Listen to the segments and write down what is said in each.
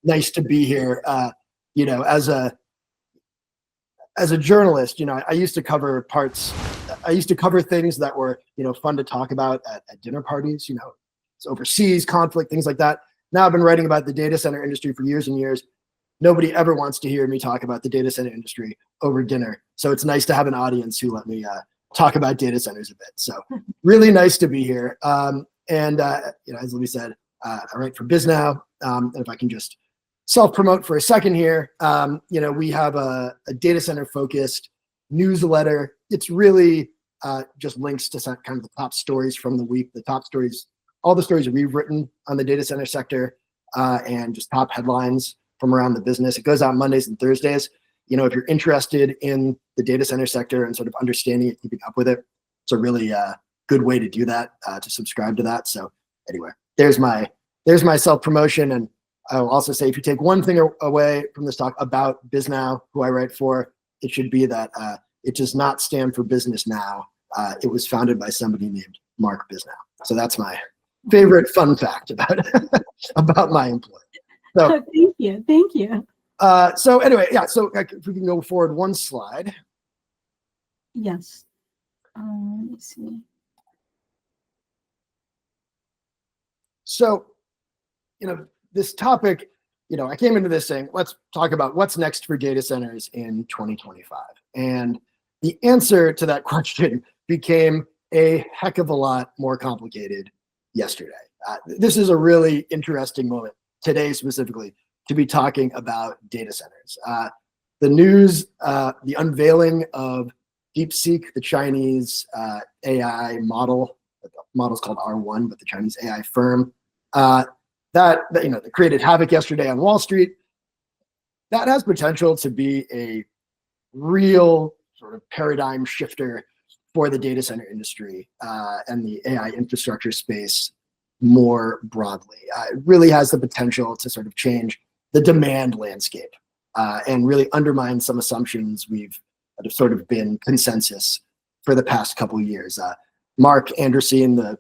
nice to be here. As a journalist, I used to cover things that were, fun to talk about at dinner parties, it's overseas conflict, things like that. Now I've been writing about the data center industry for years and years. Nobody ever wants to hear me talk about the data center industry over dinner. So it's nice to have an audience who let me talk about data centers a bit. So really nice to be here. As Libby said, I write for Biznow. And if I can just self-promote for a second here, we have a data center focused newsletter. It's really just links to some kind of the top stories from the week, all the stories we've written on the data center sector, and just top headlines from around the business. It goes out Mondays and Thursdays. If you're interested in the data center sector and sort of understanding it, keeping up with it, it's a really good way to do that, to subscribe to that. So anyway, there's my self-promotion. And I will also say, if you take one thing away from this talk about Biznow, who I write for, it should be that it does not stand for Business Now. It was founded by somebody named Mark Biznow. So that's my favorite fun fact about my employer. So, Thank you. So anyway, yeah. So if we can go forward one slide. Yes. Let me see. So, this topic, I came into this saying, let's talk about what's next for data centers in 2025. And the answer to that question became a heck of a lot more complicated yesterday. This is a really interesting moment, today specifically, to be talking about data centers. The news, the unveiling of DeepSeek, the Chinese AI model, the model's called R1, but the Chinese AI firm, that created havoc yesterday on Wall Street, that has potential to be a real sort of paradigm shifter for the data center industry and the AI infrastructure space more broadly. It really has the potential to sort of change the demand landscape and really undermine some assumptions that have sort of been consensus for the past couple of years. Mark Andreessen, the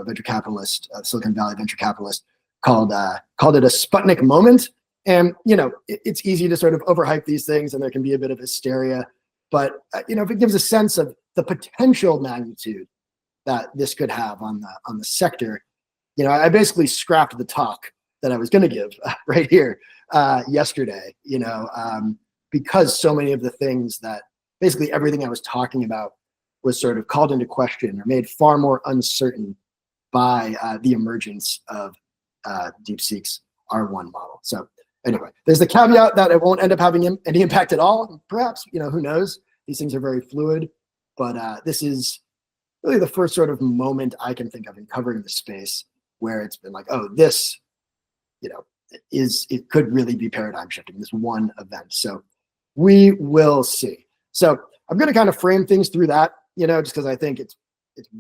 venture capitalist, Silicon Valley venture capitalist, called it a Sputnik moment. And it's easy to sort of overhype these things, and there can be a bit of hysteria. But if it gives a sense of the potential magnitude that this could have on the sector, I basically scrapped the talk that I was going to give right here yesterday. Because so many of the things that basically everything I was talking about was sort of called into question or made far more uncertain by the emergence of DeepSeek's R1 model. So anyway, there's the caveat that it won't end up having any impact at all. Perhaps, who knows? These things are very fluid, but this is really the first sort of moment I can think of in covering the space where it's been like, oh, this, it could really be paradigm shifting, this one event. So we will see. So I'm going to kind of frame things through that, just because I think it's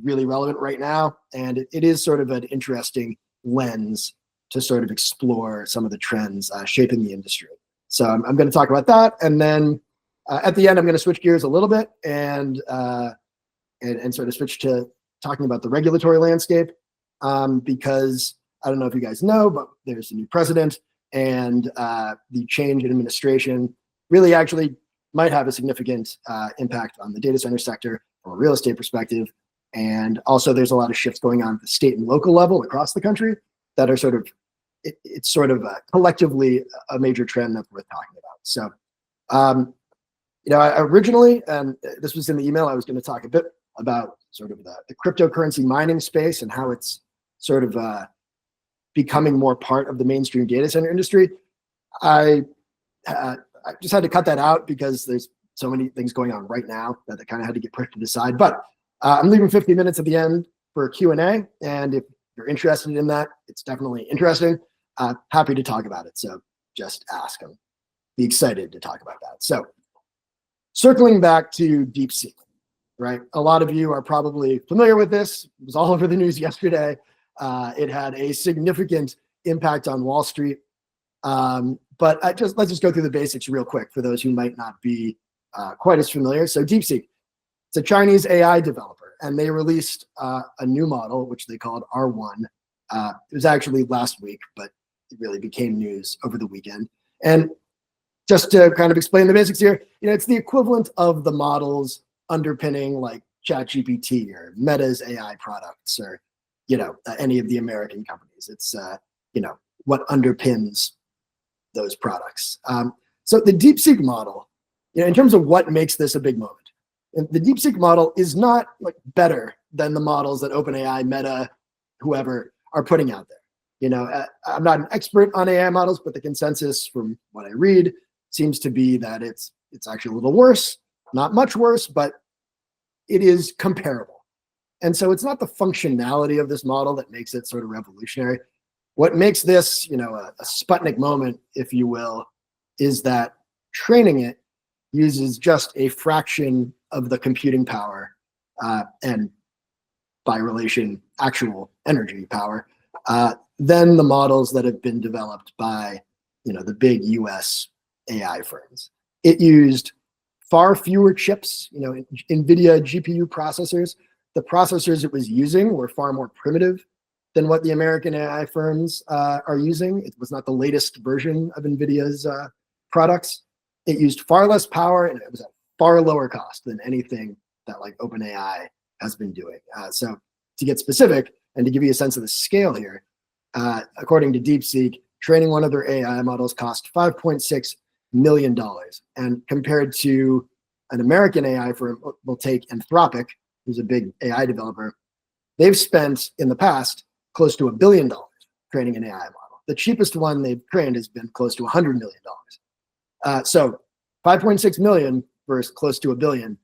really relevant right now. And it is sort of an interesting lens to sort of explore some of the trends shaping the industry. So I'm going to talk about that. And then at the end, I'm going to switch gears a little bit and sort of switch to talking about the regulatory landscape, because I don't know if you guys know, but there's a new president, and the change in administration really actually might have a significant impact on the data center sector from a real estate perspective. And also there's a lot of shifts going on at the state and local level across the country that are sort of, it's sort of collectively a major trend that's worth talking about. So, I originally, and this was in the email, I was going to talk a bit about sort of the cryptocurrency mining space and how it's sort of becoming more part of the mainstream data center industry. I just had to cut that out because there's so many things going on right now that I kind of had to get pushed to the side. But I'm leaving 50 minutes at the end for Q&A. And if you're interested in that, it's definitely interesting. Happy to talk about it. So just ask. I'll be excited to talk about that. So circling back to DeepSeek, right? A lot of you are probably familiar with this. It was all over the news yesterday. It had a significant impact on Wall Street. But let's just go through the basics real quick for those who might not be quite as familiar. So DeepSeek, it's a Chinese AI developer, and they released a new model, which they called R1. It was actually last week, but really became news over the weekend. And just to kind of explain the basics here, it's the equivalent of the models underpinning like ChatGPT or Meta's AI products, or any of the American companies. It's what underpins those products. So the DeepSeek model, in terms of what makes this a big moment, the DeepSeek model is not like better than the models that OpenAI, Meta, whoever are putting out there. I'm not an expert on AI models, but the consensus from what I read seems to be that it's actually a little worse, not much worse, but it is comparable. And so it's not the functionality of this model that makes it sort of revolutionary. What makes this, a Sputnik moment, if you will, is that training it uses just a fraction of the computing power and by relation, actual energy power, than the models that have been developed by, the big US AI firms. It used far fewer chips, NVIDIA GPU processors. The processors it was using were far more primitive than what the American AI firms are using. It was not the latest version of NVIDIA's products. It used far less power, and it was at far lower cost than anything that like OpenAI has been doing. So to get specific and to give you a sense of the scale here, according to DeepSeek, training one of their AI models cost $5.6 million. And compared to an American AI firm, we'll take Anthropic, who's a big AI developer, they've spent in the past close to $1 billion training an AI model. The cheapest one they've trained has been close to $100 million. So 5.6 million versus close to $1 billion,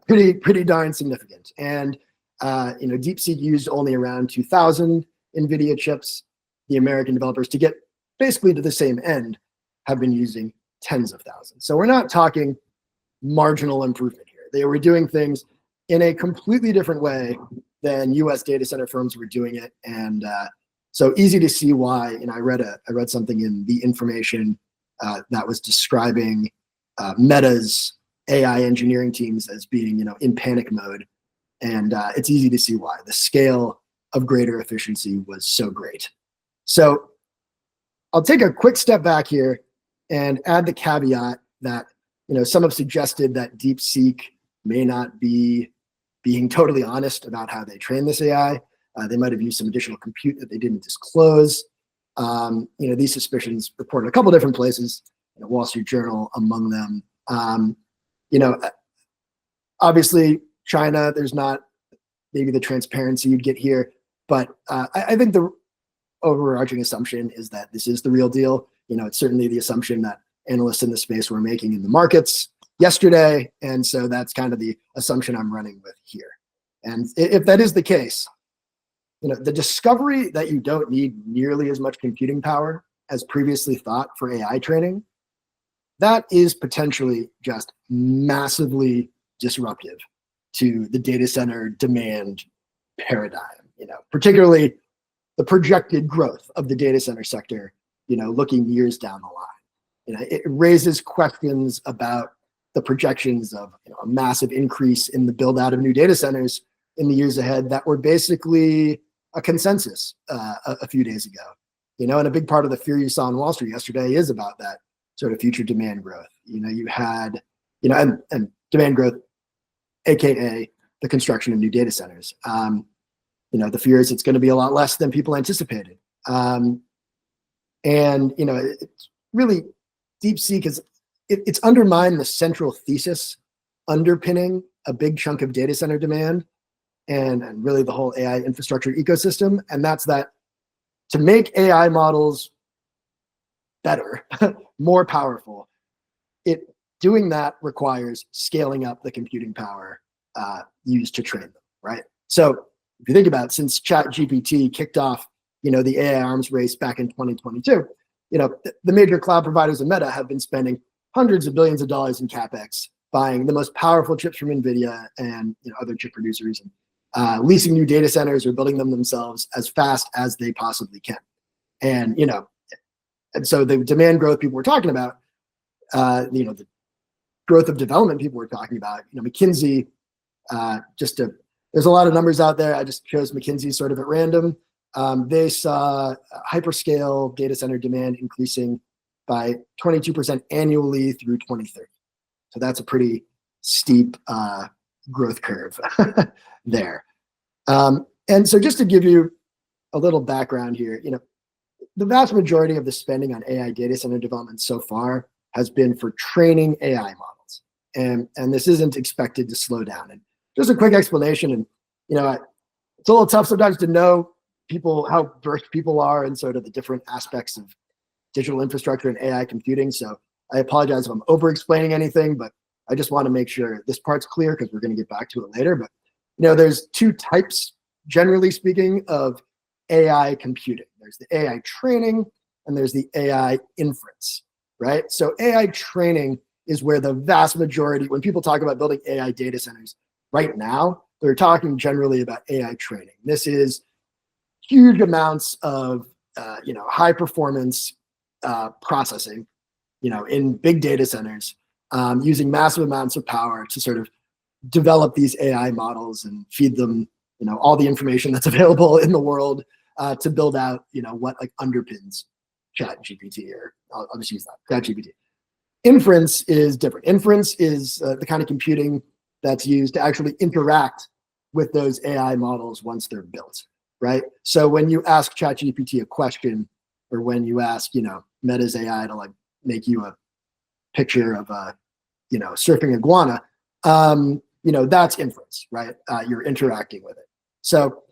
pretty darn significant. And DeepSeek used only around 2,000 NVIDIA chips. The American developers, to get basically to the same end, have been using tens of thousands. So we're not talking marginal improvement here. They were doing things in a completely different way than US data center firms were doing it. And so easy to see why. I read something in The Information that was describing Meta's AI engineering teams as being, in panic mode. And it's easy to see why. The scale of greater efficiency was so great. So I'll take a quick step back here and add the caveat that, some have suggested that DeepSeek may not be being totally honest about how they train this AI. They might have used some additional compute that they didn't disclose. These suspicions reported a couple different places, Wall Street Journal among them. Obviously, China, there's not maybe the transparency you'd get here, but I think the overarching assumption is that this is the real deal. It's certainly the assumption that analysts in the space were making in the markets yesterday, and so that's kind of the assumption I'm running with here. And if that is the case, the discovery that you don't need nearly as much computing power as previously thought for AI training, that is potentially just massively disruptive to the data center demand paradigm, particularly the projected growth of the data center sector, looking years down the line. It raises questions about the projections of a massive increase in the build out of new data centers in the years ahead that were basically a consensus a few days ago. And a big part of the fear you saw on Wall Street yesterday is about that sort of future demand growth. You had, and demand growth, AKA the construction of new data centers. The fear is it's going to be a lot less than people anticipated. It's really, DeepSeek it's undermined the central thesis underpinning a big chunk of data center demand and really the whole AI infrastructure ecosystem. And that's that to make AI models better, more powerful, doing that requires scaling up the computing power used to train them, right? So if you think about it, since ChatGPT kicked off, the AI arms race back in 2022, the major cloud providers and Meta have been spending hundreds of billions of dollars in CapEx, buying the most powerful chips from NVIDIA and other chip producers, and leasing new data centers or building them themselves as fast as they possibly can. And so the demand growth people were talking about, the growth of development people were talking about, McKinsey, there's a lot of numbers out there. I just chose McKinsey sort of at random. They saw hyperscale data center demand increasing by 22% annually through 2030. So that's a pretty steep growth curve there. And so just to give you a little background here, the vast majority of the spending on AI data center development so far has been for training AI models. And this isn't expected to slow down. And just a quick explanation, and it's a little tough sometimes to know how versed people are in sort of the different aspects of digital infrastructure and AI computing. So I apologize if I'm over-explaining anything, but I just want to make sure this part's clear because we're going to get back to it later. But there's two types, generally speaking, of AI computing. There's the AI training and there's the AI inference, right? So AI training is where the vast majority, when people talk about building AI data centers right now, they're talking generally about AI training. This is huge amounts of high performance processing, in big data centers, using massive amounts of power to sort of develop these AI models and feed them, all the information that's available in the world to build out, what like underpins ChatGPT, or I'll just use that, ChatGPT. Inference is different. Inference is the kind of computing that's used to actually interact with those AI models once they're built, right? So when you ask ChatGPT a question, or when you ask, Meta's AI to like make you a picture of a, surfing iguana, that's inference, right? You're interacting with it. So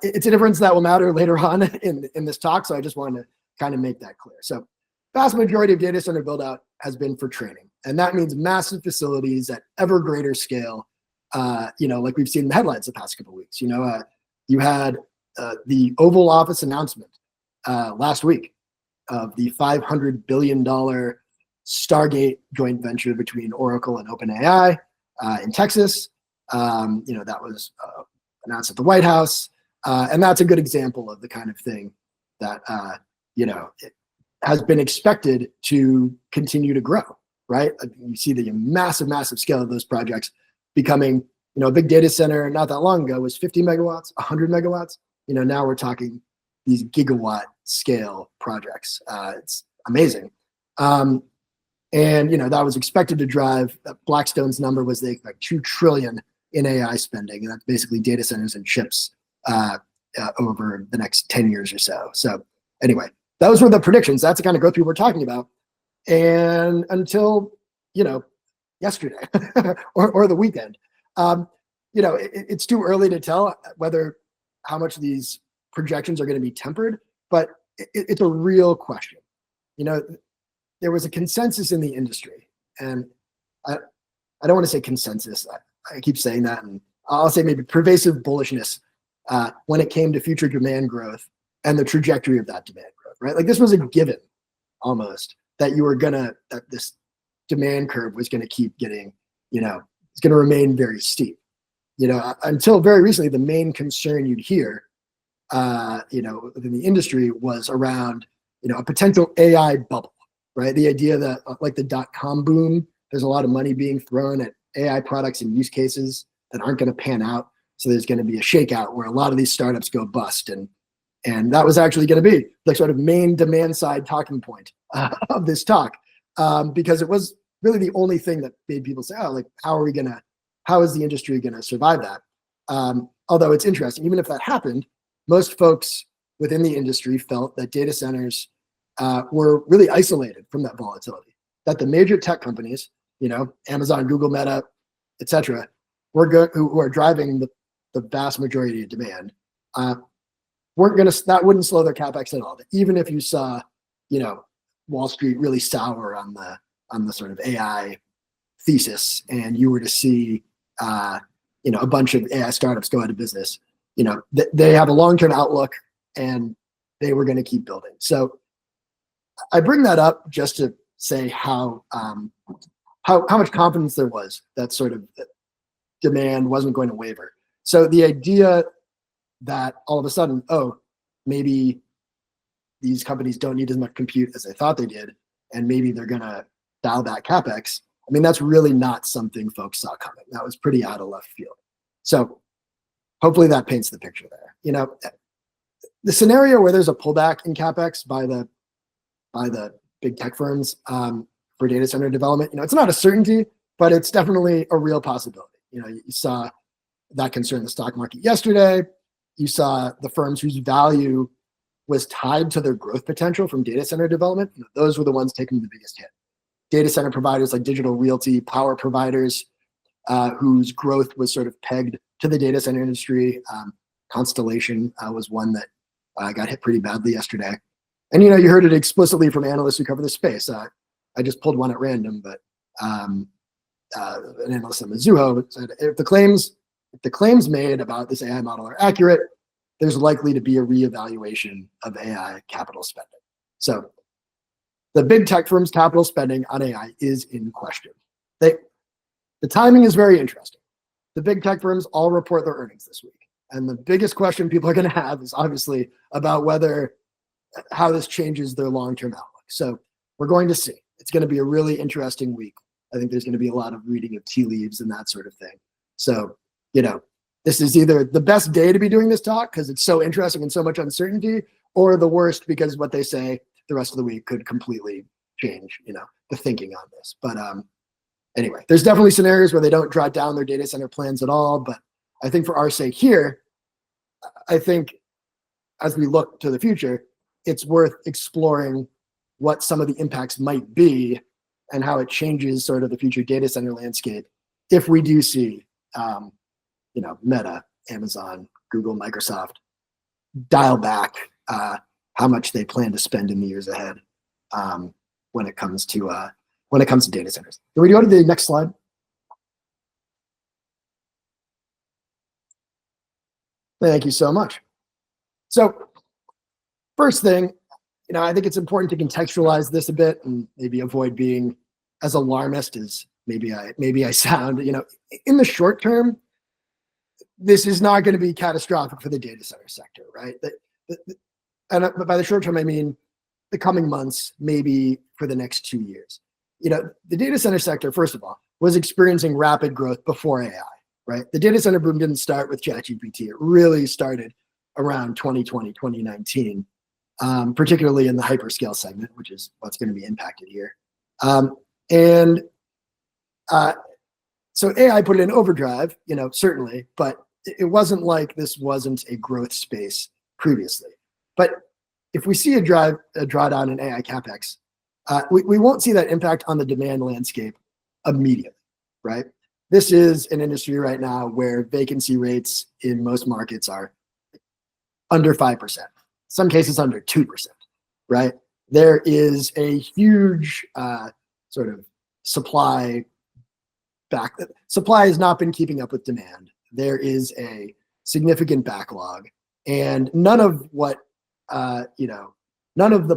it's a difference that will matter later on in this talk. So I just wanted to kind of make that clear. So vast majority of data center build out has been for training. And that means massive facilities at ever greater scale, like we've seen in the headlines the past couple of weeks. You had the Oval Office announcement last week of the $500 billion Stargate joint venture between Oracle and OpenAI in Texas. That was announced at the White House. And that's a good example of the kind of thing that, it has been expected to continue to grow, right? You see the massive, massive scale of those projects becoming, a big data center not that long ago was 50 megawatts, 100 megawatts. Now we're talking these gigawatt scale projects. It's amazing. And, that was expected to drive, Blackstone's number was they expect 2 trillion in AI spending. And that's basically data centers and chips over the next 10 years or so. So anyway, those were the predictions. That's the kind of growth we were talking about. And until, yesterday or the weekend, it's too early to tell how much of these projections are going to be tempered, but it's a real question. There was a consensus in the industry, and I don't want to say consensus. I keep saying that, and I'll say maybe pervasive bullishness when it came to future demand growth and the trajectory of that demand growth, right? Like this was a given almost that that this demand curve was going to keep getting, it's going to remain very steep. Until very recently, the main concern you'd hear, within the industry was around, a potential AI bubble, right? The idea that like the .com boom, there's a lot of money being thrown at AI products and use cases that aren't going to pan out. So there's going to be a shakeout where a lot of these startups go bust. And that was actually going to be the sort of main demand side talking point of this talk, because it was really the only thing that made people say, oh, like, how is the industry going to survive that? Although it's interesting, even if that happened, most folks within the industry felt that data centers were really isolated from that volatility, that the major tech companies, Amazon, Google, Meta, et cetera, who are driving the vast majority of demand, that wouldn't slow their CapEx at all. Even if you saw, Wall Street really sour on the sort of AI thesis, and you were to see, a bunch of AI startups go out of business, they have a long-term outlook and they were going to keep building. So I bring that up just to say how much confidence there was that sort of demand wasn't going to waver. So the idea that all of a sudden, maybe these companies don't need as much compute as they thought they did, and maybe they're going to dial back CapEx. I mean, that's really not something folks saw coming. That was pretty out of left field. So hopefully that paints the picture there. the scenario where there's a pullback in CapEx by the big tech firms for data center development, it's not a certainty, but it's definitely a real possibility. You saw that concern the stock market yesterday. You saw the firms whose value was tied to their growth potential from data center development. Those were the ones taking the biggest hit. Data center providers like Digital Realty, power providers whose growth was sort of pegged to the data center industry. Constellation was one that got hit pretty badly yesterday. And you heard it explicitly from analysts who cover the space. I just pulled one at random, but an analyst at Mizuho said if the claims made about this AI model are accurate, there's likely to be a reevaluation of AI capital spending. So the big tech firms' capital spending on AI is in question. The timing is very interesting. The big tech firms all report their earnings this week. And the biggest question people are going to have is obviously about how this changes their long-term outlook. So we're going to see. It's going to be a really interesting week. I think there's going to be a lot of reading of tea leaves and that sort of thing. So, this is either the best day to be doing this talk because it's so interesting and so much uncertainty, or the worst because what they say the rest of the week could completely change, the thinking on this. But anyway, there's definitely scenarios where they don't draw down their data center plans at all. But I think for our sake here, I think as we look to the future, it's worth exploring what some of the impacts might be and how it changes sort of the future data center landscape if we do see Meta, Amazon, Google, Microsoft dial back how much they plan to spend in the years ahead when it comes to data centers. Can we go to the next slide? Thank you so much. So first thing, I think it's important to contextualize this a bit and maybe avoid being as alarmist as maybe I sound. In the short term, this is not going to be catastrophic for the data center sector, right? And by the short term, I mean the coming months, maybe for the next 2 years. The data center sector, first of all, was experiencing rapid growth before AI, right? The data center boom didn't start with ChatGPT. It really started around 2020, 2019, particularly in the hyperscale segment, which is what's going to be impacted here. So AI put it in overdrive, certainly, but it wasn't like this wasn't a growth space previously. But if we see a drawdown in AI capex, we won't see that impact on the demand landscape immediately, right? This is an industry right now where vacancy rates in most markets are under 5%, some cases under 2%, right? There is a huge sort of supply has not been keeping up with demand. There is a significant backlog, and none of the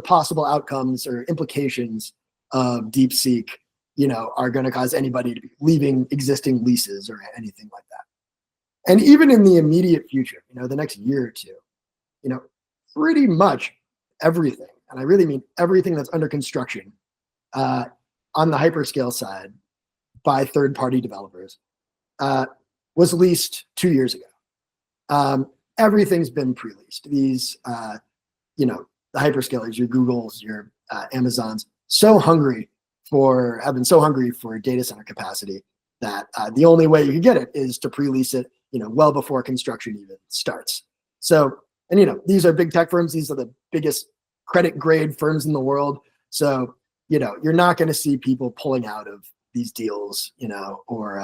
possible outcomes or implications of DeepSeek, are going to cause anybody to be leaving existing leases or anything like that. And even in the immediate future, the next year or two, pretty much everything, and I really mean everything that's under construction on the hyperscale side by third-party developers was leased 2 years ago. Everything's been pre-leased. These, the hyperscalers, your Googles, your Amazons, have been so hungry for data center capacity that the only way you can get it is to pre-lease it, well before construction even starts. So, and these are big tech firms. These are the biggest credit grade firms in the world. So, you're not going to see people pulling out of these deals, or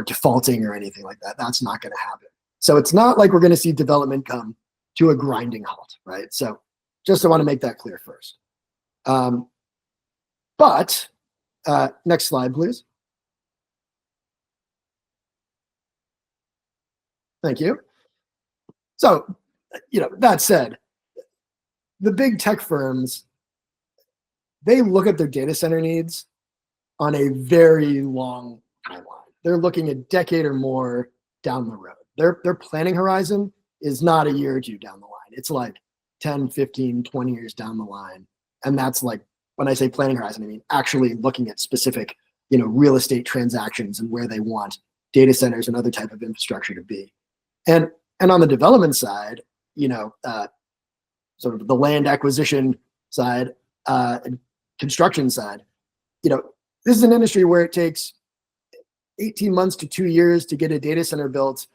defaulting or anything like that. That's not going to happen. So it's not like we're going to see development come to a grinding halt, right? So just I want to make that clear first. But next slide, please. Thank you. So, that said, the big tech firms, they look at their data center needs on a very long timeline. They're looking a decade or more down the road. Their planning horizon is not a year or two down the line. It's like 10, 15, 20 years down the line. And that's like, when I say planning horizon, I mean actually looking at specific, real estate transactions and where they want data centers and other type of infrastructure to be. And on the development side, sort of the land acquisition side and construction side, this is an industry where it takes 18 months to 2 years to get a data center built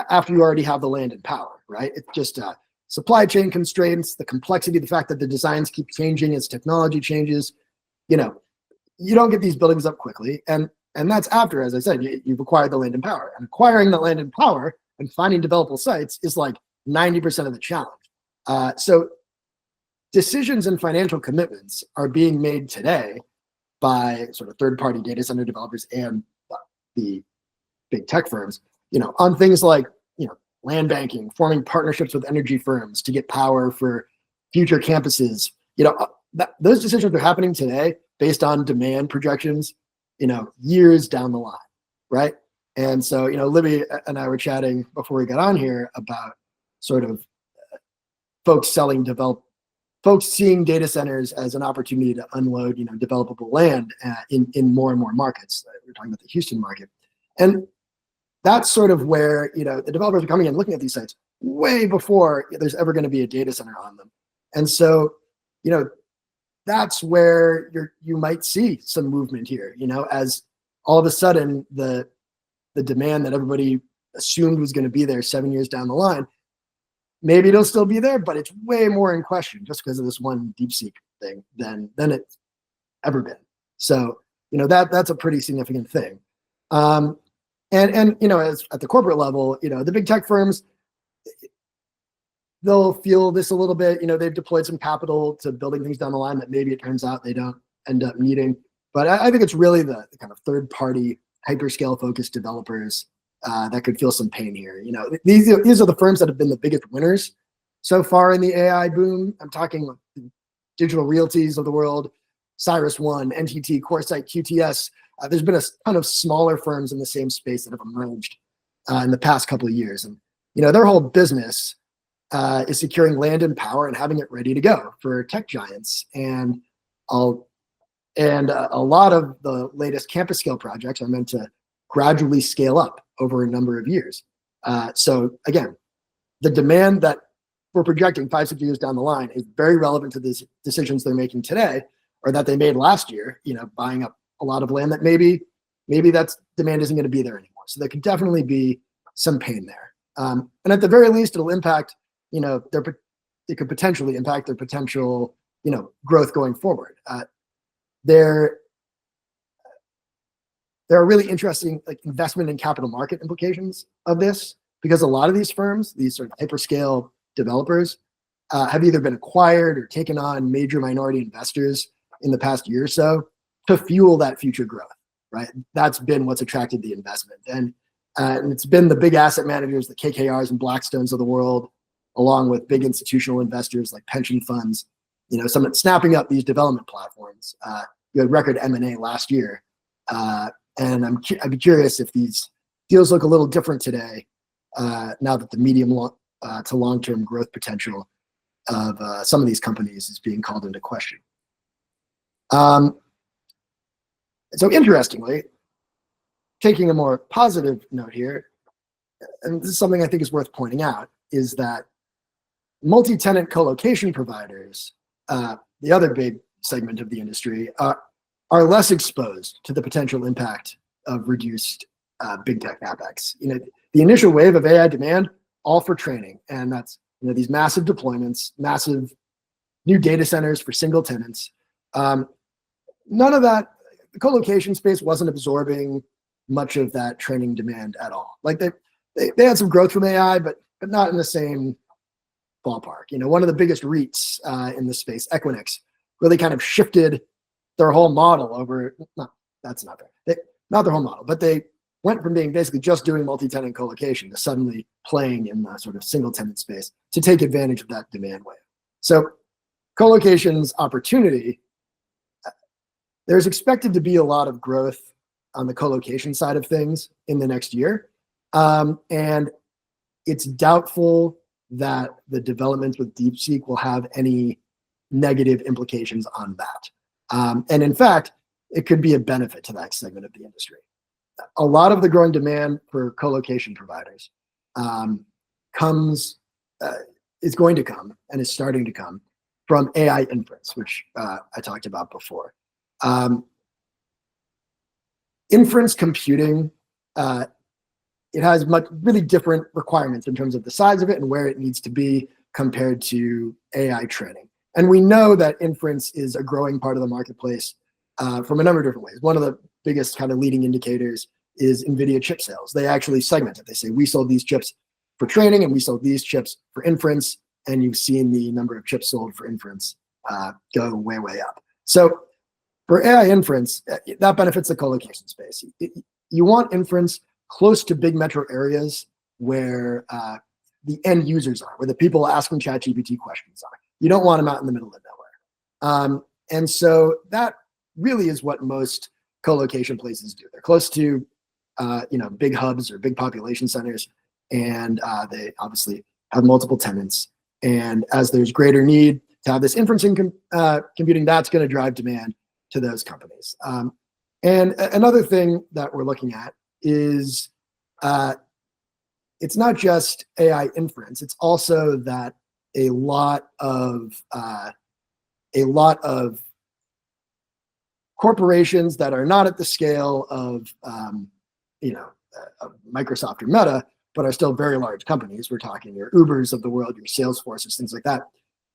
after you already have the land and power, right? It's just supply chain constraints, the complexity, the fact that the designs keep changing as technology changes. You don't get these buildings up quickly. And that's after, as I said, you've acquired the land and power. And acquiring the land and power and finding developable sites is like 90% of the challenge. So decisions and financial commitments are being made today by sort of third-party data center developers and the big tech firms, on things like, land banking, forming partnerships with energy firms to get power for future campuses. Those decisions are happening today based on demand projections, years down the line, right? And so, Libby and I were chatting before we got on here about sort of folks seeing data centers as an opportunity to unload, developable land in more and more markets. We're talking about the Houston market. And that's sort of where, the developers are coming in looking at these sites way before there's ever going to be a data center on them. And so, that's where you might see some movement here, as all of a sudden the demand that everybody assumed was going to be there 7 years down the line, maybe it'll still be there, but it's way more in question just because of this one DeepSeek thing than it's ever been. So, that's a pretty significant thing. And as at the corporate level, the big tech firms, they'll feel this a little bit. They've deployed some capital to building things down the line that maybe it turns out they don't end up needing. But I think it's really the kind of third-party hyperscale-focused developers that could feel some pain here. These are the firms that have been the biggest winners so far in the AI boom. I'm talking Digital Realties of the world, CyrusOne, NTT, CoreSite, QTS. There's been a ton of smaller firms in the same space that have emerged in the past couple of years. And, their whole business is securing land and power and having it ready to go for tech giants. And a lot of the latest campus scale projects are meant to gradually scale up over a number of years. So again, the demand that we're projecting 5-6 years down the line is very relevant to the decisions they're making today, or that they made last year, buying up a lot of land that maybe that's demand isn't going to be there anymore. So there could definitely be some pain there. And at the very least, it'll impact, it could potentially impact their potential, growth going forward. There are really interesting investment and capital market implications of this, because a lot of these firms, these sort of hyperscale developers, have either been acquired or taken on major minority investors in the past year or so to fuel that future growth, right? That's been what's attracted the investment. And it's been the big asset managers, the KKRs and Blackstones of the world, along with big institutional investors like pension funds, some snapping up these development platforms. You had record M&A last year. And I'd be curious if these deals look a little different today, now that the medium to long-term growth potential of some of these companies is being called into question. So interestingly, taking a more positive note here, and this is something I think is worth pointing out, is that multi-tenant colocation providers, the other big segment of the industry, are less exposed to the potential impact of reduced big tech CapEx. The initial wave of AI demand, all for training, and that's these massive deployments, massive new data centers for single tenants. None of that, the colocation space wasn't absorbing much of that training demand at all. Like they had some growth from AI, but not in the same ballpark. One of the biggest REITs in this space, Equinix, really kind of shifted their whole model over. No, that's not fair. Not their whole model, but they went from being basically just doing multi-tenant colocation to suddenly playing in the sort of single tenant space to take advantage of that demand wave. So colocation's opportunity, there's expected to be a lot of growth on the colocation side of things in the next year. And it's doubtful that the developments with DeepSeek will have any negative implications on that. And in fact, it could be a benefit to that segment of the industry. A lot of the growing demand for colocation providers comes is going to come and is starting to come from AI inference, which I talked about before. Inference computing, it has really different requirements in terms of the size of it and where it needs to be compared to AI training. And we know that inference is a growing part of the marketplace from a number of different ways. One of the biggest kind of leading indicators is NVIDIA chip sales. They actually segment it. They say, we sold these chips for training and we sold these chips for inference. And you've seen the number of chips sold for inference go way, way up. So for AI inference, that benefits the colocation space. You want inference close to big metro areas where the end users are, where the people asking ChatGPT questions are. You don't want them out in the middle of nowhere. And so that really is what most colocation places do. They're close to big hubs or big population centers, and they obviously have multiple tenants. And as there's greater need to have this inferencing computing, that's going to drive demand to those companies. And another thing that we're looking at is it's not just AI inference. It's also that a lot of corporations that are not at the scale of Microsoft or Meta, but are still very large companies. We're talking your Ubers of the world, your Salesforces, things like that.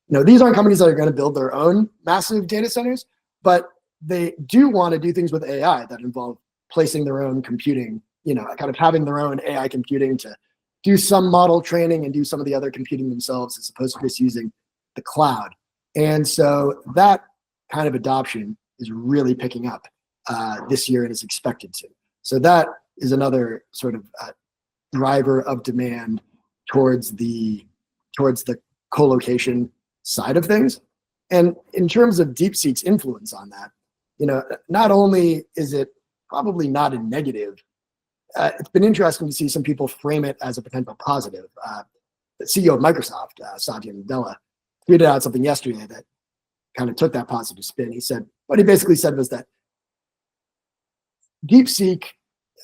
These aren't companies that are going to build their own massive data centers, but they do want to do things with AI that involve placing their own computing, kind of having their own AI computing to do some model training and do some of the other computing themselves, as opposed to just using the cloud. And so that kind of adoption is really picking up this year and is expected to. So that is another sort of driver of demand towards the co-location side of things. And in terms of DeepSeek's influence on that, not only is it probably not a negative, it's been interesting to see some people frame it as a potential positive. The CEO of Microsoft, Satya Nadella, tweeted out something yesterday that kind of took that positive spin. What he basically said was that DeepSeek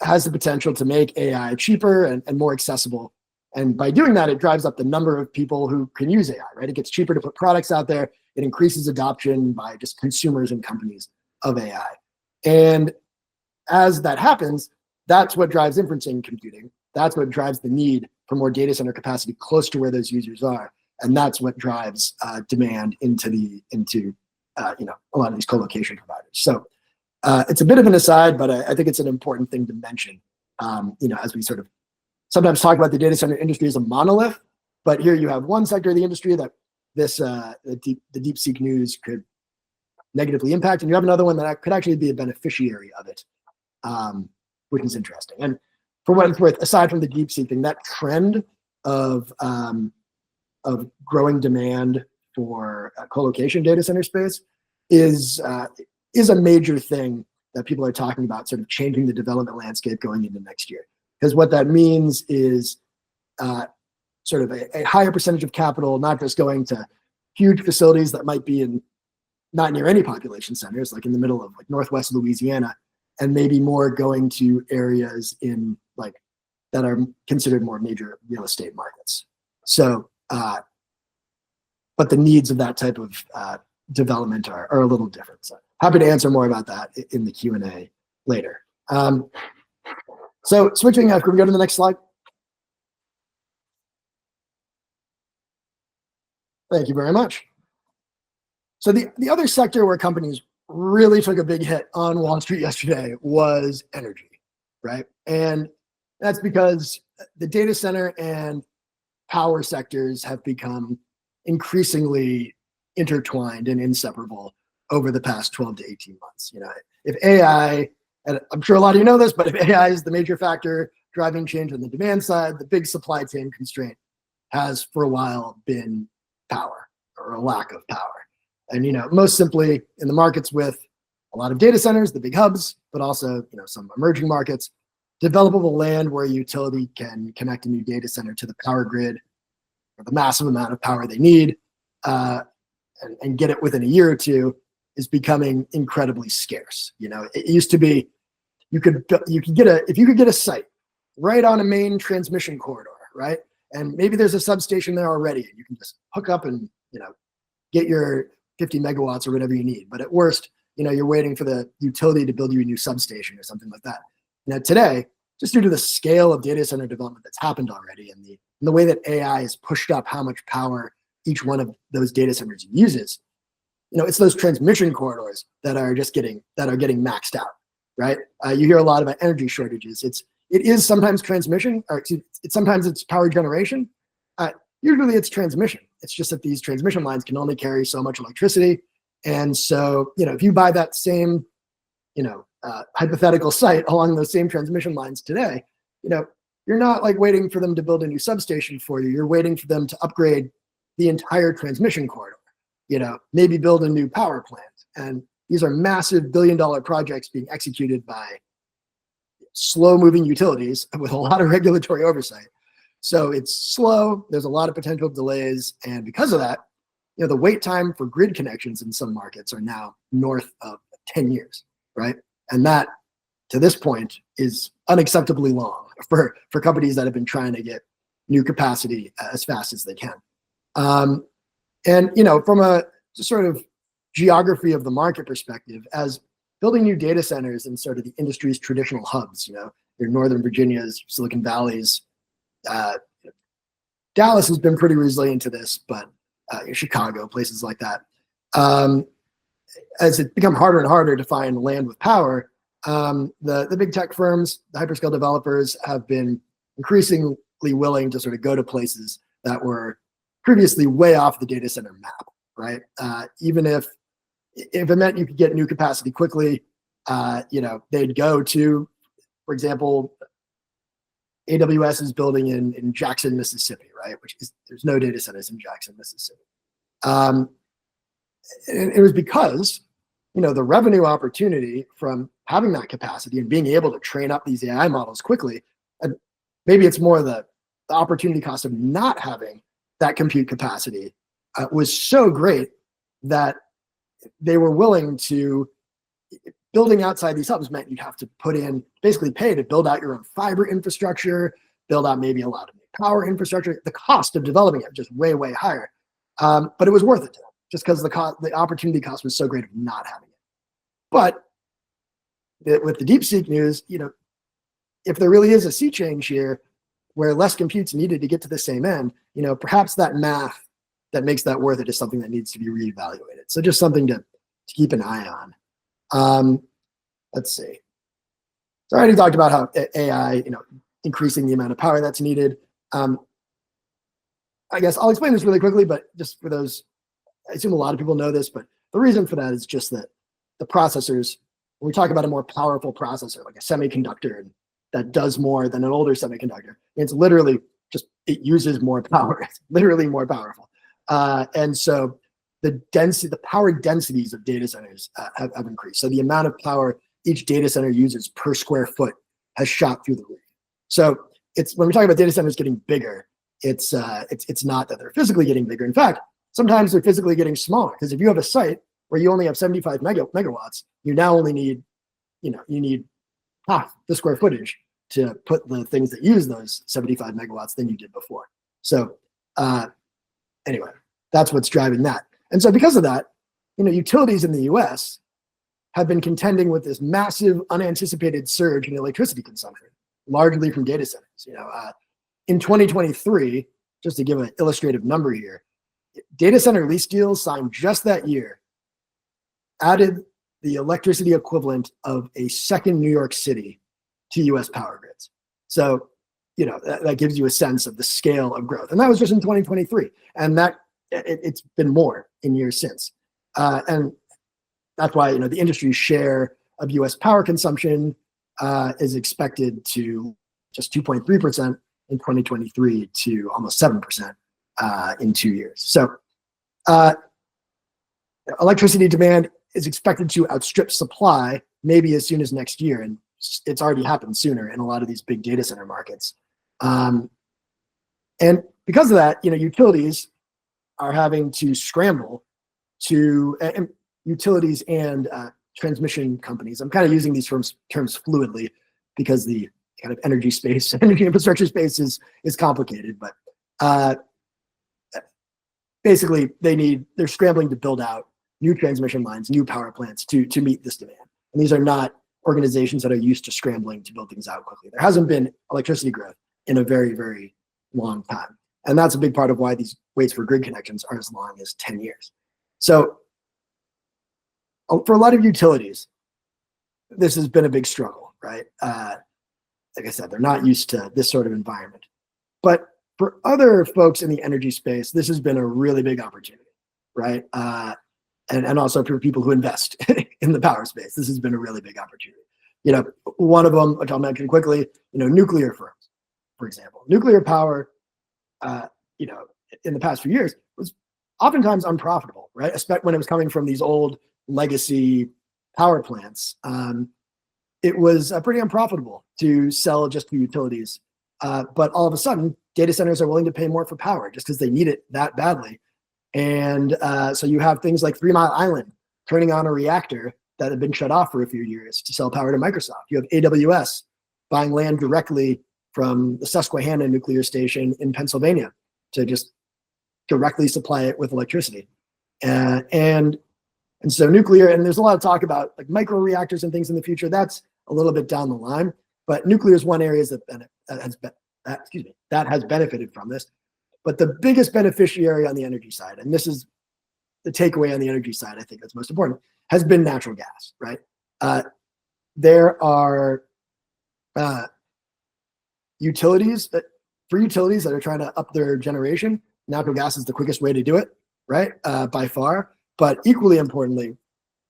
has the potential to make AI cheaper and more accessible. And by doing that, it drives up the number of people who can use AI, right? It gets cheaper to put products out there. It increases adoption by just consumers and companies of AI. And as that happens, that's what drives inferencing computing. That's what drives the need for more data center capacity close to where those users are. And that's what drives demand into a lot of these co-location providers. So it's a bit of an aside, but I think it's an important thing to mention. As we sort of sometimes talk about the data center industry as a monolith, but here you have one sector of the industry that the DeepSeek news could negatively impact, and you have another one that could actually be a beneficiary of it, which is interesting. And for what it's worth, aside from the DeepSeek thing, that trend of growing demand for co-location data center space is a major thing that people are talking about, sort of changing the development landscape going into next year. Because what that means is sort of a higher percentage of capital, not just going to huge facilities that might be not near any population centers, like in the middle of Northwest Louisiana, and maybe more going to areas that are considered more major real estate markets. So, but the needs of that type of development are a little different. So happy to answer more about that in the Q&A later. So switching, can we go to the next slide? Thank you very much. So the other sector where companies really took a big hit on Wall Street yesterday was energy, right? And that's because the data center and power sectors have become increasingly intertwined and inseparable over the past 12 to 18 months. If AI, and I'm sure a lot of you know this, but if AI is the major factor driving change on the demand side, the big supply chain constraint has for a while been power, or a lack of power. And most simply in the markets with a lot of data centers, the big hubs, but also some emerging markets, developable land where a utility can connect a new data center to the power grid for the massive amount of power they need, and get it within a year or two, is becoming incredibly scarce. It used to be if you could get a site right on a main transmission corridor, right, And maybe there's a substation there already, and you can just hook up and, get your 50 megawatts or whatever you need. But at worst, you're waiting for the utility to build you a new substation or something like that. Now today, just due to the scale of data center development that's happened already, and the way that AI has pushed up how much power each one of those data centers uses, it's those transmission corridors that are getting maxed out, right? You hear a lot about energy shortages. It is sometimes transmission, or sometimes it's power generation. Usually it's transmission. It's just that these transmission lines can only carry so much electricity. And so, if you buy that same, hypothetical site along those same transmission lines today, you're not like waiting for them to build a new substation for you. You're waiting for them to upgrade the entire transmission corridor, maybe build a new power plant. And these are massive billion-dollar projects being executed by slow-moving utilities with a lot of regulatory oversight. So it's slow, there's a lot of potential delays, and because of that, the wait time for grid connections in some markets are now north of 10 years, right? And that, to this point, is unacceptably long for companies that have been trying to get new capacity as fast as they can. And from a sort of geography of the market perspective, as building new data centers in sort of the industry's traditional hubs, your Northern Virginias, Silicon Valleys, Dallas has been pretty resilient to this, but Chicago, places like that. As it become harder and harder to find land with power, the big tech firms, the hyperscale developers have been increasingly willing to sort of go to places that were previously way off the data center map, right? Even if it meant you could get new capacity quickly, they'd go to, for example, AWS is building in Jackson, Mississippi, right? There's no data centers in Jackson, Mississippi. And it was because, the revenue opportunity from having that capacity and being able to train up these AI models quickly, and maybe it's more the opportunity cost of not having that compute capacity was so great that they were willing to. Building outside these hubs meant you'd have to basically pay to build out your own fiber infrastructure, build out maybe a lot of power infrastructure. The cost of developing it just way, way higher. But it was worth it to them just because the opportunity cost was so great of not having it. But with the DeepSeek news, if there really is a sea change here where less compute's needed to get to the same end, perhaps that math that makes that worth it is something that needs to be reevaluated. So just something to keep an eye on. Let's see. So I already talked about how AI, increasing the amount of power that's needed. I guess I'll explain this really quickly, but just for those, I assume a lot of people know this, but the reason for that is just that the processors, when we talk about a more powerful processor, like a semiconductor that does more than an older semiconductor, it's literally it uses more power. It's literally more powerful. And so the power densities of data centers have increased. So the amount of power each data center uses per square foot has shot through the roof. So when we talk about data centers getting bigger, it's not that they're physically getting bigger. In fact, sometimes they're physically getting smaller, because if you have a site where you only have 75 megawatts, you now only need, you need half the square footage to put the things that use those 75 megawatts than you did before. So anyway, that's what's driving that. And so because of that, utilities in the US have been contending with this massive unanticipated surge in electricity consumption, largely from data centers. In 2023, just to give an illustrative number here, data center lease deals signed just that year added the electricity equivalent of a second New York City to US power grids. So, that gives you a sense of the scale of growth. And that was just in 2023. And it's been more in years since. And that's why, the industry's share of US power consumption is expected to just 2.3% in 2023 to almost 7% in 2 years. So electricity demand is expected to outstrip supply maybe as soon as next year. And it's already happened sooner in a lot of these big data center markets. And because of that, utilities are having to scramble and utilities and transmission companies. I'm kind of using these terms fluidly because the kind of energy infrastructure space is complicated. But basically they're scrambling to build out new transmission lines, new power plants to meet this demand. And these are not organizations that are used to scrambling to build things out quickly. There hasn't been electricity growth in a very, very long time. And that's a big part of why these waits for grid connections are as long as 10 years. So for a lot of utilities, this has been a big struggle, right? Like I said, they're not used to this sort of environment. But for other folks in the energy space, this has been a really big opportunity, right? And also for people who invest in the power space, this has been a really big opportunity. One of them, which I'll mention quickly, nuclear firms, for example. Nuclear power, in the past few years was oftentimes unprofitable, right? Especially when it was coming from these old legacy power plants. It was pretty unprofitable to sell just to utilities. But all of a sudden, data centers are willing to pay more for power just because they need it that badly. And so you have things like 3 Mile Island turning on a reactor that had been shut off for a few years to sell power to Microsoft. You have AWS buying land directly from the Susquehanna nuclear station in Pennsylvania to just directly supply it with electricity. And so nuclear, and there's a lot of talk about like micro reactors and things in the future. That's a little bit down the line, but nuclear is one area that has benefited from this. But the biggest beneficiary on the energy side, and this is the takeaway on the energy side, I think that's most important, has been natural gas, right? There are utilities that are trying to up their generation. Natural gas is the quickest way to do it, right? By far. But equally importantly,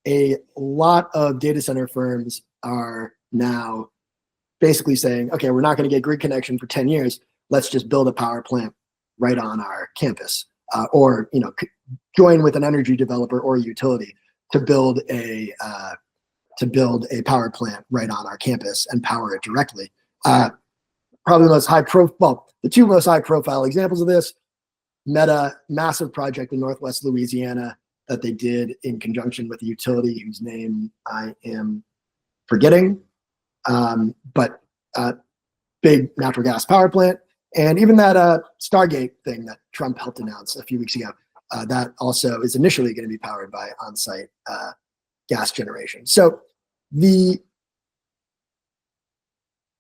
a lot of data center firms are now basically saying, okay, we're not going to get grid connection for 10 years. Let's just build a power plant right on our campus, or join with an energy developer or a utility to build a power plant right on our campus and power it directly. Probably the two most high profile examples of this: Meta, massive project in Northwest Louisiana that they did in conjunction with a utility whose name I am forgetting, but big natural gas power plant. And even that Stargate thing that Trump helped announce a few weeks ago, that also is initially going to be powered by on-site gas generation. So the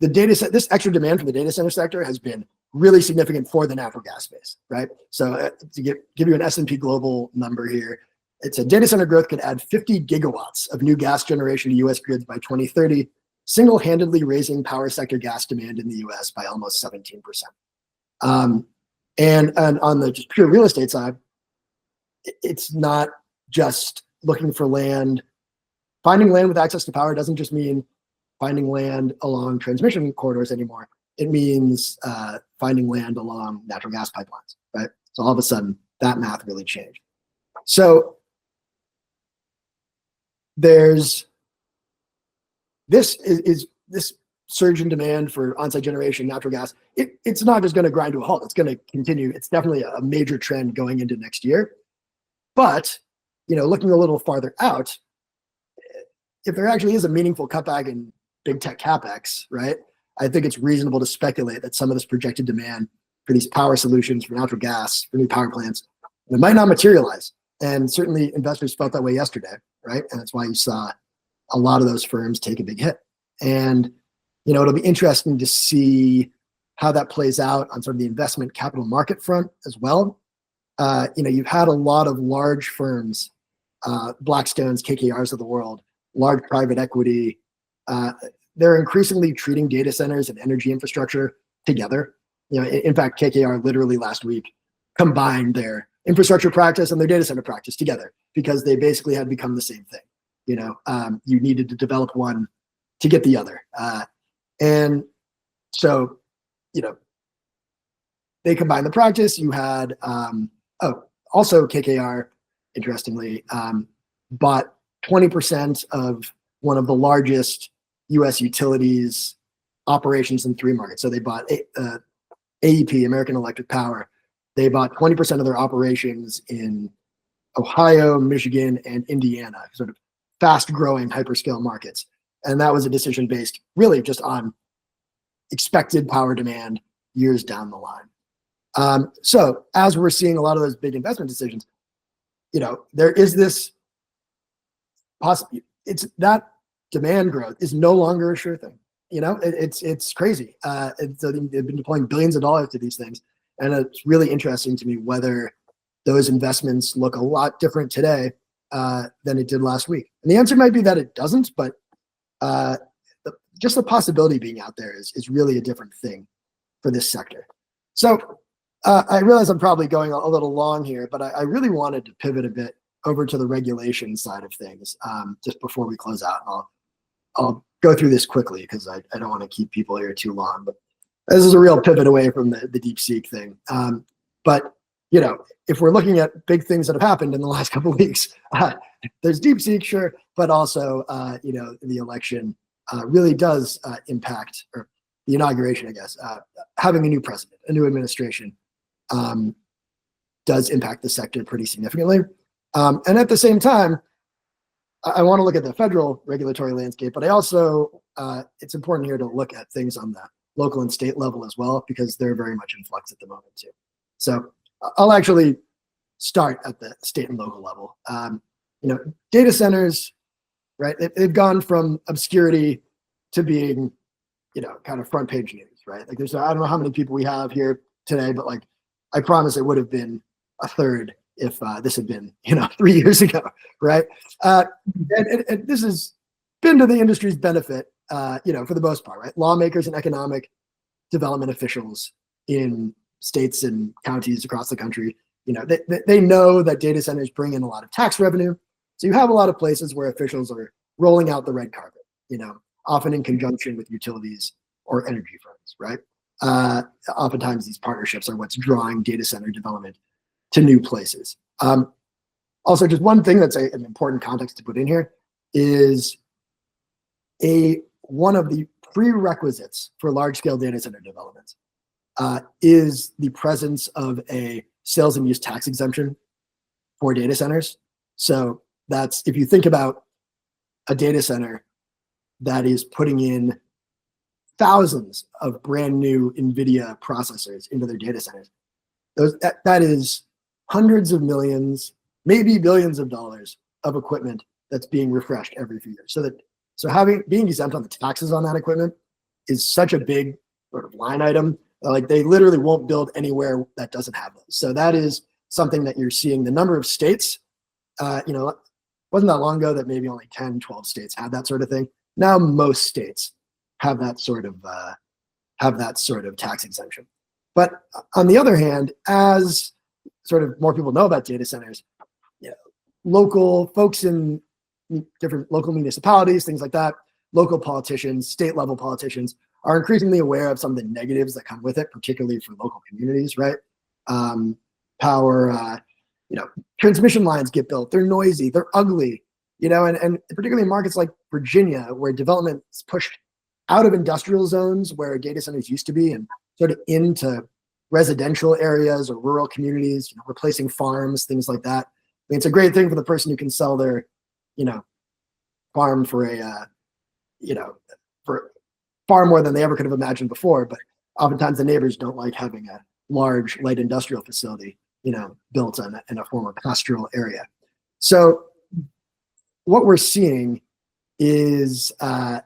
data set, this extra demand from the data center sector has been really significant for the natural gas space, right? So to give you an S&P Global number here, it's a data center growth could add 50 gigawatts of new gas generation to U.S. grids by 2030, single-handedly raising power sector gas demand in the U.S. by almost 17%. And on the just pure real estate side, it's not just looking for land. Finding land with access to power doesn't just mean finding land along transmission corridors anymore. It means finding land along natural gas pipelines, right? So all of a sudden, that math really changed. So there's this surge in demand for on-site generation, natural gas. It's not just going to grind to a halt. It's going to continue. It's definitely a major trend going into next year. But looking a little farther out, if there actually is a meaningful cutback in big tech capex, right? I think it's reasonable to speculate that some of this projected demand for these power solutions, for natural gas, for new power plants, it might not materialize. And certainly investors felt that way yesterday, right? And that's why you saw a lot of those firms take a big hit. And, it'll be interesting to see how that plays out on sort of the investment capital market front as well. You've had a lot of large firms, Blackstones, KKRs of the world, large private equity. They're increasingly treating data centers and energy infrastructure together. In fact, KKR literally last week combined their infrastructure practice and their data center practice together because they basically had become the same thing. You needed to develop one to get the other. And so, they combined the practice. You had, also KKR, interestingly, bought 20% of one of the largest U.S. utilities operations in 3 markets. So they bought AEP, American Electric Power. They bought 20% of their operations in Ohio, Michigan, and Indiana, sort of fast-growing hyperscale markets. And that was a decision based really just on expected power demand years down the line. So as we're seeing a lot of those big investment decisions, there is this possible. It's that demand growth is no longer a sure thing. It's crazy. So they've been deploying billions of dollars to these things, and it's really interesting to me whether those investments look a lot different today than it did last week. And the answer might be that it doesn't, but just the possibility being out there is really a different thing for this sector. So I realize I'm probably going a little long here, but I really wanted to pivot a bit over to the regulation side of things just before we close out. And I'll go through this quickly because I don't want to keep people here too long. But this is a real pivot away from the DeepSeek thing. But if we're looking at big things that have happened in the last couple of weeks, there's DeepSeek, sure, but also the election really does impact, or the inauguration, I guess, having a new president, a new administration, does impact the sector pretty significantly. And at the same time, I want to look at the federal regulatory landscape, but I also, it's important here to look at things on the local and state level as well, because they're very much in flux at the moment too. So I'll actually start at the state and local level. Data centers, right? They've gone from obscurity to being, kind of front page news, right? Like I don't know how many people we have here today, but like, I promise it would have been a third if this had been, 3 years ago, right? And this has been to the industry's benefit, for the most part, right? Lawmakers and economic development officials in states and counties across the country, they know that data centers bring in a lot of tax revenue. So you have a lot of places where officials are rolling out the red carpet, often in conjunction with utilities or energy firms, right? Oftentimes these partnerships are what's drawing data center development to new places. Also, just one thing that's an important context to put in here is one of the prerequisites for large-scale data center development is the presence of a sales and use tax exemption for data centers. So that's, if you think about a data center that is putting in thousands of brand new NVIDIA processors into their data centers, that is hundreds of millions, maybe billions of dollars of equipment that's being refreshed every few years. So being exempt on the taxes on that equipment is such a big sort of line item. Like they literally won't build anywhere that doesn't have those. So that is something that you're seeing. The number of states, wasn't that long ago that maybe only 10, 12 states had that sort of thing. Now most states have that sort of tax exemption. But on the other hand, as sort of more people know about data centers, local folks in different local municipalities, things like that, local politicians, state level politicians are increasingly aware of some of the negatives that come with it, particularly for local communities, right? Power, transmission lines get built, they're noisy, they're ugly, and particularly in markets like Virginia, where development is pushed out of industrial zones where data centers used to be and sort of into residential areas or rural communities, replacing farms, things like that. I mean, it's a great thing for the person who can sell their, farm for for far more than they ever could have imagined before. But oftentimes the neighbors don't like having a large light industrial facility, built in a former pastoral area. So what we're seeing is a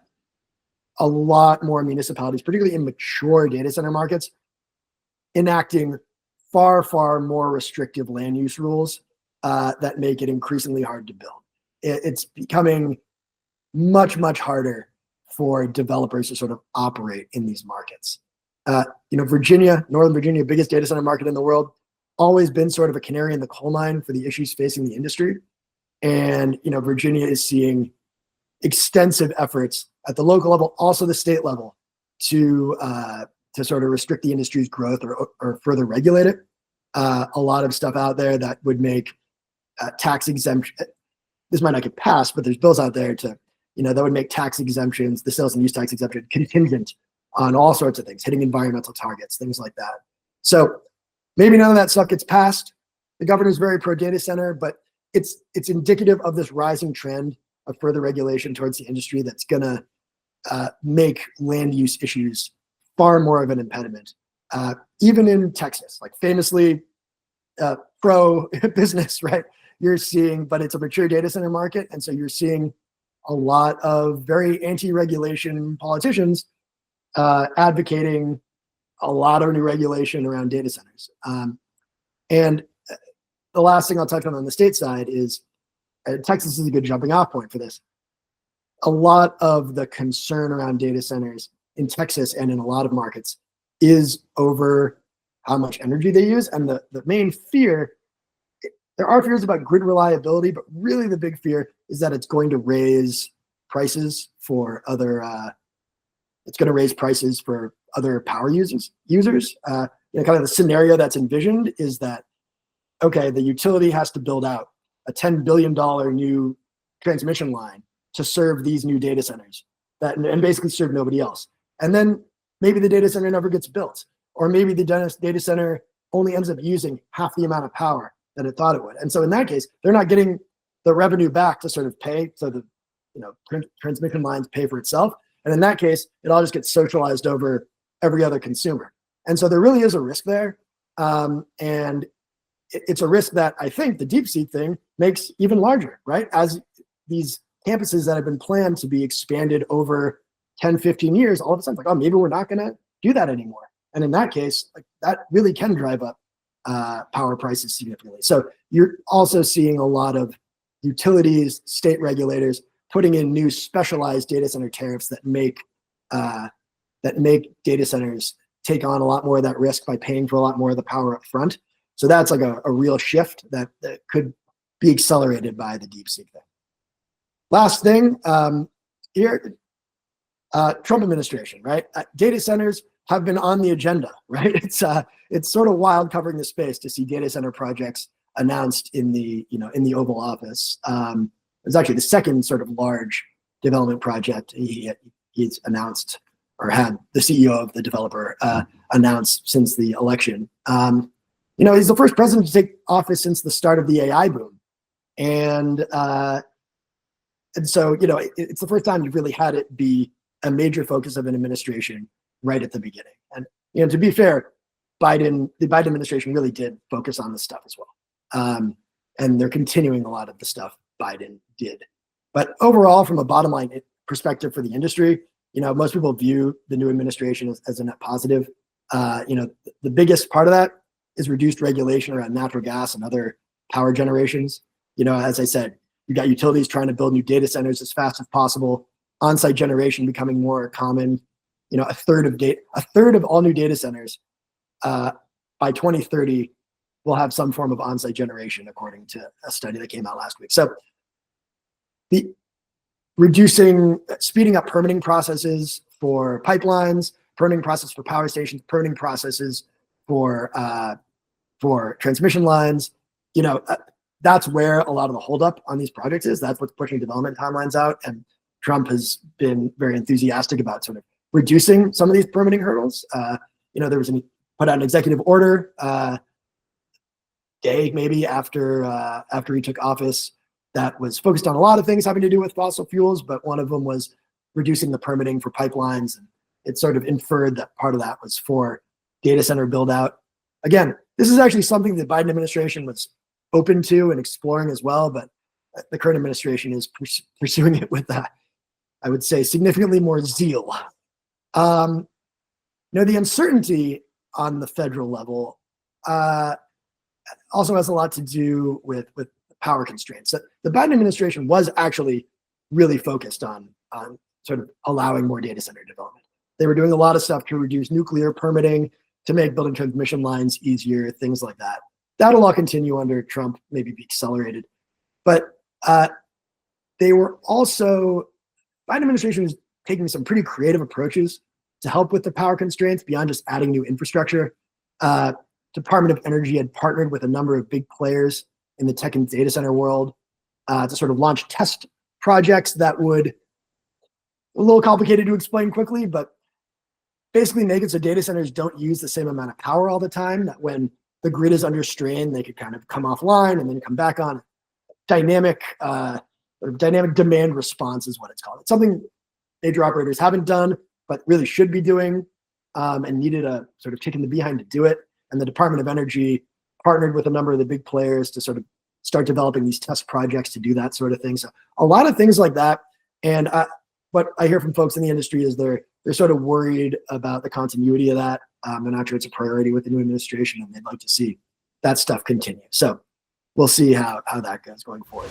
lot more municipalities, particularly in mature data center markets, enacting far, far more restrictive land use rules that make it increasingly hard to build. It's becoming much, much harder for developers to sort of operate in these markets. Virginia, Northern Virginia, biggest data center market in the world, always been sort of a canary in the coal mine for the issues facing the industry. And, Virginia is seeing extensive efforts at the local level, also the state level, to sort of restrict the industry's growth or further regulate it. A lot of stuff out there that would make tax exemption. This might not get passed, but there's bills out there that would make tax exemptions, the sales and use tax exemption, contingent on all sorts of things, hitting environmental targets, things like that. So maybe none of that stuff gets passed. The governor's very pro data center, but it's indicative of this rising trend of further regulation towards the industry that's going to make land use issues far more of an impediment even in Texas, like famously pro business, right? You're seeing, but it's a mature data center market. And so you're seeing a lot of very anti-regulation politicians advocating a lot of new regulation around data centers. And the last thing I'll touch on the state side is Texas is a good jumping off point for this. A lot of the concern around data centers in Texas and in a lot of markets is over how much energy they use. And the main fear, there are fears about grid reliability, but really the big fear is that it's going to raise prices for other, it's going to raise prices for other power users. Kind of the scenario that's envisioned is that, okay, the utility has to build out a $10 billion new transmission line to serve these new data centers and basically serve nobody else. And then maybe the data center never gets built, or maybe the data center only ends up using half the amount of power that it thought it would. And so in that case, they're not getting the revenue back to sort of pay, so the transmission lines pay for itself. And in that case, it all just gets socialized over every other consumer. And so there really is a risk there. And it's a risk that I think the DeepSeek thing makes even larger, right? As these campuses that have been planned to be expanded over 10, 15 years, all of a sudden, like, oh, maybe we're not going to do that anymore. And in that case, like, that really can drive up power prices significantly. So you're also seeing a lot of utilities, state regulators putting in new specialized data center tariffs that make data centers take on a lot more of that risk by paying for a lot more of the power up front. So that's like a real shift that could be accelerated by the DeepSeek thing. Last thing here, Trump administration, right? Data centers have been on the agenda, right? It's sort of wild covering the space to see data center projects announced in the Oval Office. It's actually the second sort of large development project he's announced, or had the CEO of the developer announced since the election. He's the first president to take office since the start of the AI boom. And so, it's the first time you've really had it be a major focus of an administration right at the beginning. And, to be fair, the Biden administration really did focus on this stuff as well. And they're continuing a lot of the stuff Biden did. But overall, from a bottom line perspective for the industry, most people view the new administration as a net positive. The biggest part of that is reduced regulation around natural gas and other power generations. As I said, you got utilities trying to build new data centers as fast as possible, on-site generation becoming more common. A third of all new data centers by 2030 will have some form of on-site generation, according to a study that came out last week. So the speeding up permitting processes for pipelines, permitting process for power stations, permitting processes for transmission lines, that's where a lot of the holdup on these projects is. That's what's pushing development timelines out. And Trump has been very enthusiastic about sort of reducing some of these permitting hurdles. There was put out an executive order day maybe after he took office that was focused on a lot of things having to do with fossil fuels, but one of them was reducing the permitting for pipelines. And it sort of inferred that part of that was for data center build out. Again, this is actually something the Biden administration was open to and exploring as well, but the current administration is pursuing it with, I would say, significantly more zeal. The uncertainty on the federal level also has a lot to do with power constraints. So the Biden administration was actually really focused on sort of allowing more data center development. They were doing a lot of stuff to reduce nuclear permitting, to make building transmission lines easier, things like that. That'll all continue under Trump, maybe be accelerated. But they were also, Biden administration was taking some pretty creative approaches to help with the power constraints beyond just adding new infrastructure. Department of Energy had partnered with a number of big players in the tech and data center world to sort of launch test projects that would, a little complicated to explain quickly, but basically make it so data centers don't use the same amount of power all the time, that when the grid is under strain, they could kind of come offline and then come back on. Dynamic demand response is what it's called. It's something major operators haven't done, but really should be doing. and needed a sort of kick in the behind to do it. And the Department of Energy partnered with a number of the big players to sort of start developing these test projects to do that sort of thing. So a lot of things like that. And what I hear from folks in the industry is they're sort of worried about the continuity of that. They're not sure it's a priority with the new administration, and they'd like to see that stuff continue. So we'll see how that goes going forward.